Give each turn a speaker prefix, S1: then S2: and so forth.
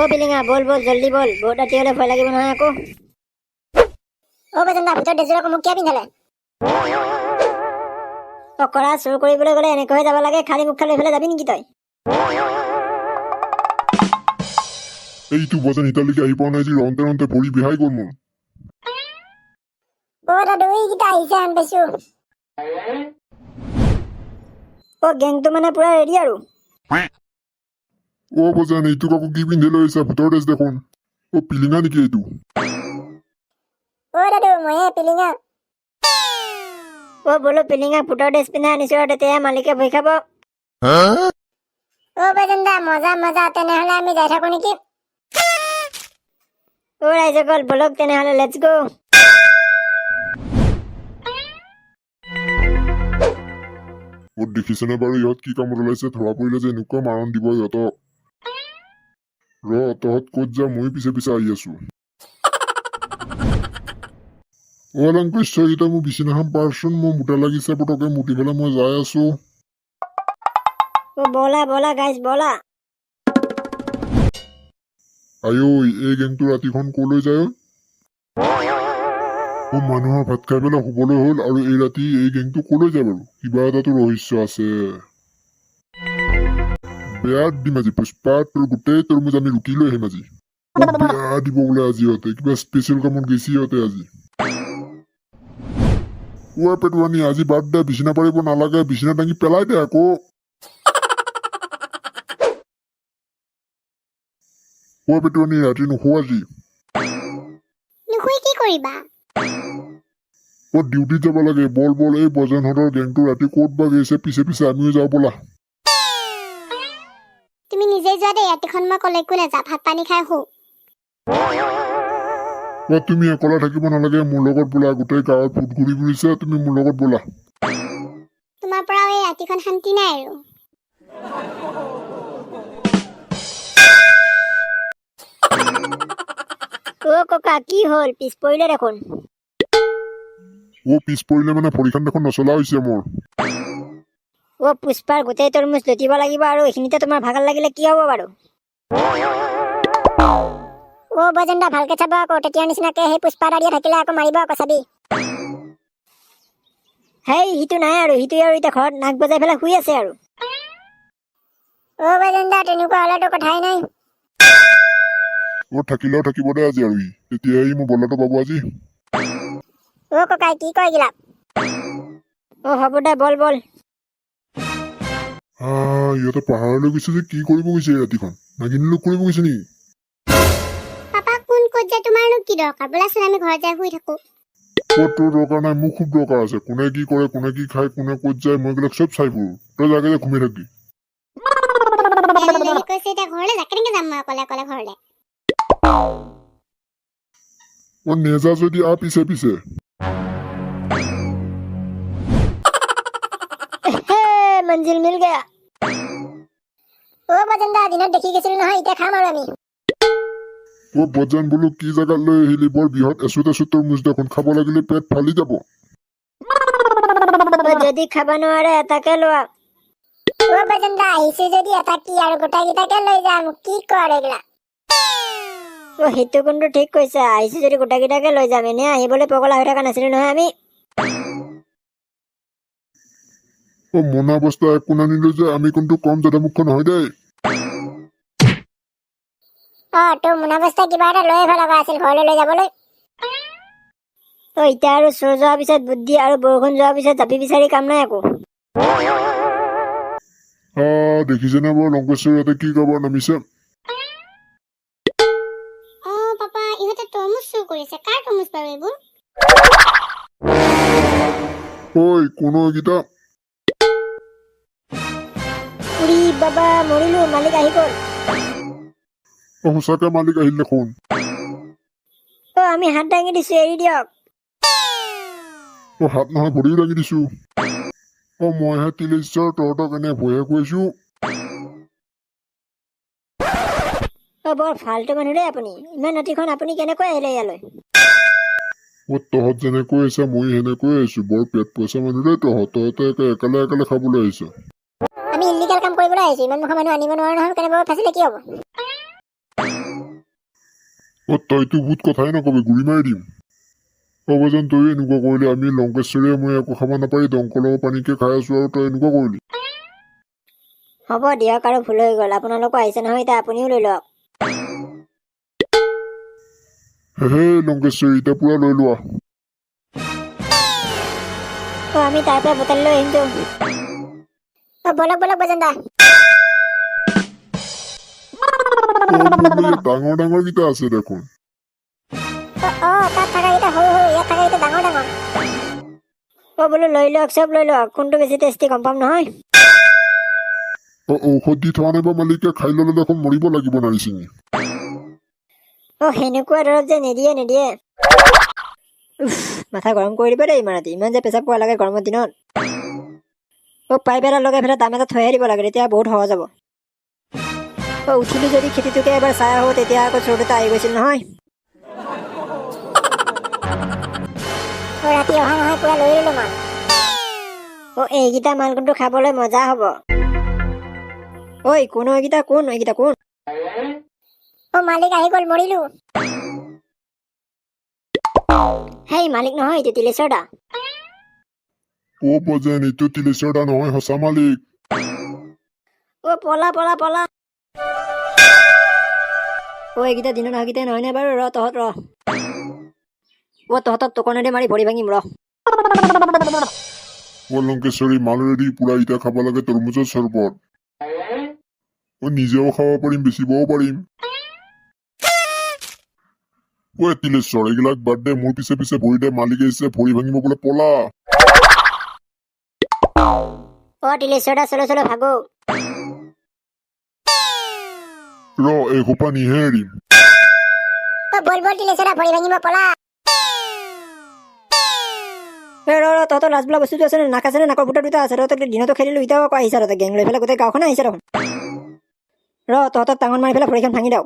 S1: ओ पिलिंगा बोल बोल जल्दी बोल बहुत राति হলে ভয় লাগিব নহয় আকৌ ओ বেজন্দা ভিতৰত ডেজুৰা মোক কিয় পিন্ধালে ओ কৰা চুৰ কৰিবলৈ গলে এনেকৈ হৈ যাব লাগে খালি মুখ খালি ফেলে যাবি নেকি তই
S2: এইটো বজন ইতালিকে আহি পোৱা নাই যে ৰন্তে ৰন্তে ভৰি বিহাই গ'ল মোৰ
S1: ओ দাদু এইটা আহিছে আন পাইছো ओ গেংটো মানে পুৰা ৰেডি আৰু
S2: ও বজন এইটো কাকো কি পিন্ধি লৈ আহিছা ভূতৰ ড্ৰেছ দেখোন ও পিলিঙা নেকি এইটো
S1: ओ দাদু ময়ে পিলিঙা ओ बोलो पिलिंगा ভূতৰ ড্ৰেছ পিন্ধা আনিছো আৰু তেতিয়া মালিকে ভয় খাব ओ বেজন্দা মজা মজা তেনেহলে আমি যাই থাকো নেকি ओ ৰাইজসকল বলক তেনেহলে লেটস গো
S2: ও দেখিছেনে বাৰু ইহঁত কি কামত ওলাইছে ধৰা পৰিলে যে এনেকুৱা মাৰণ দিব ইহঁতক তহঁত ক'ত যা মই পিছে পিছে আহি আছো অলংকৃষ্য এইকেইটা মোৰ বিচনাখন পাৰচোন মোৰ মোটা লাগিছে পটকে মুতি পেলাই মই যাই আছো
S1: ओ बोला बोला गाइस बोला
S2: আইঐ এই গেংটো ৰাতিখন কলৈ যায় ও মানুহৰ ভাত খাই পেলাই শুবলৈ হ'ল আৰু এই ৰাতি এই গেংটো কলৈ যায় বাৰু কিবা এটাতো ৰহস্য আছে বেয়া দিম আজি পুষ্পা তোৰ গোটেই তৰমুজ আমি ৰুকি লৈ আহিম আজি বেয়া দিব বোলে আজি ইহঁতে কিবা স্পেচিয়েল কামত গৈছে ইহঁতে আজি ও পেটুৱানী আজি বাদ দে বিচনা পাৰিব নালাগে বিচনা দাঙি পেলাই দে আকৌ ও পেটুৱানী ৰাতি নুশু আজি
S1: নুখুই কি কৰিবা
S2: ও ডিউটিত যাব লাগে বল বল এই বজনহঁতৰ গেংটো ৰাতি ক'ত বা গৈছে পিছে পিছে আমিও যাওঁ বলা
S1: তুমি নিজে যোৱা দে ৰাতিখন মই কলৈকো নাযাওঁ ভাত পানী খাই শু
S2: ও তুমি অকলে থাকিব নালাগে মোৰ লগত বলা গোটেই গাঁৱত ভূত ঘূৰি ফুৰিছে তুমি মোৰ লগত বলা
S1: তোমাৰ পৰা এই ৰাতিখন শান্তি নাই আৰু ও ককা কি হল পিছ পৰিলে দেখোন
S2: ও পিছ পৰিলে মানে ভৰিখন দেখোন নচলা হৈছে মোৰ
S1: ও পুষ্পাৰ গোটেই তৰমুজ লুটিব লাগিব আৰু এইখিনিতে তোমাৰ ভাগৰ লাগিলে কি হ'ব বাৰু ও বজন্দা ভালকে চাব আকৌ তেতিয়া নিচিনাকে সেই পুষ্পা দাঁড়িয়ে থাকিলে আকৌ মাৰিব আকৌ চাবি হেই হিটো নাই আৰু হিটো আৰু এতিয়া ঘৰত নাক বজাই পেলাই শুই আছে আৰু ও বজন্দা তেনেকুৱা হলেতো কথাই নাই
S2: ও থাকিলেও থাকিব দে আজি আৰু তেতিয়াই মোৰ বলটো পাব আজি
S1: ও ককাই কি কয় গিলা ও হ'ব দে বল বল
S2: ইহঁতে পাহাৰলৈ গৈছে যে কি কৰিব গৈছে এই ৰাতিখন নাগিনী লোক কৰিব গৈছে নেকি
S1: পাপা কোন ক'ত যায় তোমাৰনো কি দৰকাৰ বোলাচোন আমি ঘৰত যাই শুই থাকো
S2: তোৰ দৰকাৰ নাই মোৰ খুব দৰকাৰ আছে কোনে কি কৰে কোনে কি খায় কোনে ক'ত যায় মই এইবিলাক চব চাই ফুৰো তই জাগে যে ঘুমি থাকি
S1: কৈছে এতিয়া ঘৰলৈ যা কেনেকে যাম মই অকলে অকলে ঘৰলৈ
S2: ও নেজা যদি পিছে পিছে
S1: मंजिल मिल गया ओ बजंदा दिনত দেখি গৈছিল নহয় এতিয়া খাম আৰু আমি
S2: ও বজান বোলো কি জাগাত লৈ আহিলি বৰ বৃহৎ এচুত তৰমুজ দেখোন খাব লাগিলে পেট ফালি যাব
S1: যদি খাব নোৱাৰে এটাকে লোৱা ও বজন্দা আহিছে যদি এটা কি আৰু গোটাই গিটাকে লৈ যাম কি কৰে এগলা ও হেতু কোনটো ঠিক কৈছা আহিছে যদি গোটাই গিটাকে লৈ যাম এনে আহিবলৈ পগলা হৈ থকা নাছিল নহয় আমি
S2: ও মনা বস্তা একো নানিলো যে আমি কোনটো কম যাতে মুখখন নহয় দেই
S1: তো মোনা বস্তা কিবা এটা লৈ ভাল লগা আছিল ঘৰলৈ লৈ যাবলৈ এতিয়া আৰু চোৰ যোৱাৰ পিছত বুদ্ধি আৰু বৰষুণ যোৱাৰ পিছত জাপি বিচাৰি কাম নাই আকৌ
S2: দেখিছেনে বাৰু লংকেশ্বৰ ইয়াতে কি কাৰোবাৰ নামিছে
S1: পাপা ইহঁতে তৰমুজ চুৰ কৰিছে কাৰ তৰমুজ বাৰু এইবোৰ
S2: ঐ কোনো এইকেইটা
S1: উৰি বাবা মৰিলো মালিক আহি গ'ল
S2: সঁচাকে মালিক আহিল দেখোন
S1: আমি হাত দাঙি দিছো এৰি দিয়ক
S2: হাত নহয় ভৰিও দাঙি দিছো মইহে তিলেশ্বৰ তহঁতক এনে ভয়ে খুৱাইছো
S1: বৰ ফাল্টু মানুহ দেই আপুনি ইমান ৰাতিখন আপুনি কেনেকৈ আহিলে ইয়ালৈ
S2: তহঁত যেনেকৈ আহিছা মই সেনেকৈ আহিছো বৰ পেট পইচা মানুহ দেই তহঁতে একালে একালে খাবলৈ আহিছ
S1: আমি ইলিগাল কাম কৰিবলৈ আহিছো ইমান মুখা মানুহ আনিব নোৱাৰো নহয় কেনে ফাঁচিলে কি হ'ব
S2: তইতো বহুত কথাই নকবি গুৰি মাৰি দিম অবজন তই এনেকুৱা কৰিলি আমি লংকেশ্বৰীয়ে মই একো খাব নাপাৰি দংকলৰ পানীকে খাই আছো আৰু তই এনেকুৱা কৰিলি
S1: হ'ব দিয়ক আৰু ভুল হৈ গ'ল আপোনালোকো আহিছে নহয় এতিয়া আপুনিও লৈ লওক
S2: হে লংকেশ্বৰী এতিয়া পুৰা লৈ লোৱা
S1: আমি তাৰ পৰা বটল লৈ আহিমতো বলক বলক বজেন্দা
S2: ডাঙৰ ডাঙৰ কেইটা আছে দেখোন
S1: তাত থকা কেইটা সৰু সৰু ইয়াত থকা কেইটা ডাঙৰ ডাঙৰ বোলো লৈ লওক চব লৈ লওক কোনটো বেছি টেষ্টি গম পাম নহয়
S2: ঔষধ দি থোৱা নাই বা মালিকে খাই ললে দেখোন মৰিব লাগিব নাৰী ছিঙি
S1: সেনেকুৱা দৰৱ যে নিদিয়ে নিদিয়ে মাথা গৰম কৰি দিব দেই ইমান ৰাতি ইমান যে পেচাব পোৱা লাগে গৰমৰ দিনত পাইপ এটা লগাই পেলাই দাম এটা থৈহে দিব লাগে তেতিয়া বহুত সহজ হ'ব উঠিলো যদি খেতিটোকে এবাৰ চাই আহো তেতিয়া আকৌ চোৰ এটা আহি গৈছিল নহয় ৰাতি অহা নহয় পুৰা লৈ ললো মাল এইকেইটা মাল কিন্তু খাবলৈ মজা হ'ব ঐ কোন এইকেইটা কোন মালিক আহি গ'ল মৰিলো হেই মালিক নহয় এইটো তিলেশ্বৰ দা
S2: বজেন এইটো তিলেশ্বৰ দা নহয় সঁচা মালিক
S1: পলা পলা পলা এইকেইটা দিনত অহাকেইটাই নহয় নে বাৰু ৰ তহঁত তহঁতক টকনেদি মাৰি ভৰি ভাঙিম ৰ
S2: লংকেশ্বৰী মাল ৰেডি পুৰা ইটা খাব লাগে তৰমুজৰ চৰবত নিজেও খাব পাৰিম বেচিবও পাৰিম তিলেশ্বৰ এইবিলাক বাদ দে মোৰ পিছে পিছে ভৰি দে মালিক আহিছে ভৰি ভাঙিব বোলে পলা
S1: তিলেশ্বৰ দা চলো চলো ভাগো
S2: এই সোপা নিহে এৰিম
S1: বল বল তিলেশ্বৰ দা ভৰি ভাঙিব পলা তহঁতৰ লাজ বোলা বস্তুটো আছে নে নাক আছে নে নাকৰ ফুটা দুটা আছে তহঁতক দিনতো খেলিলো এতিয়াও আকৌ আহিছে গেং লৈ পেলাই গোটেই গাঁওখনে আহিছে দেখোন তহঁতক টাঙন মাৰি পেলাই ভৰিখন ভাঙি দাও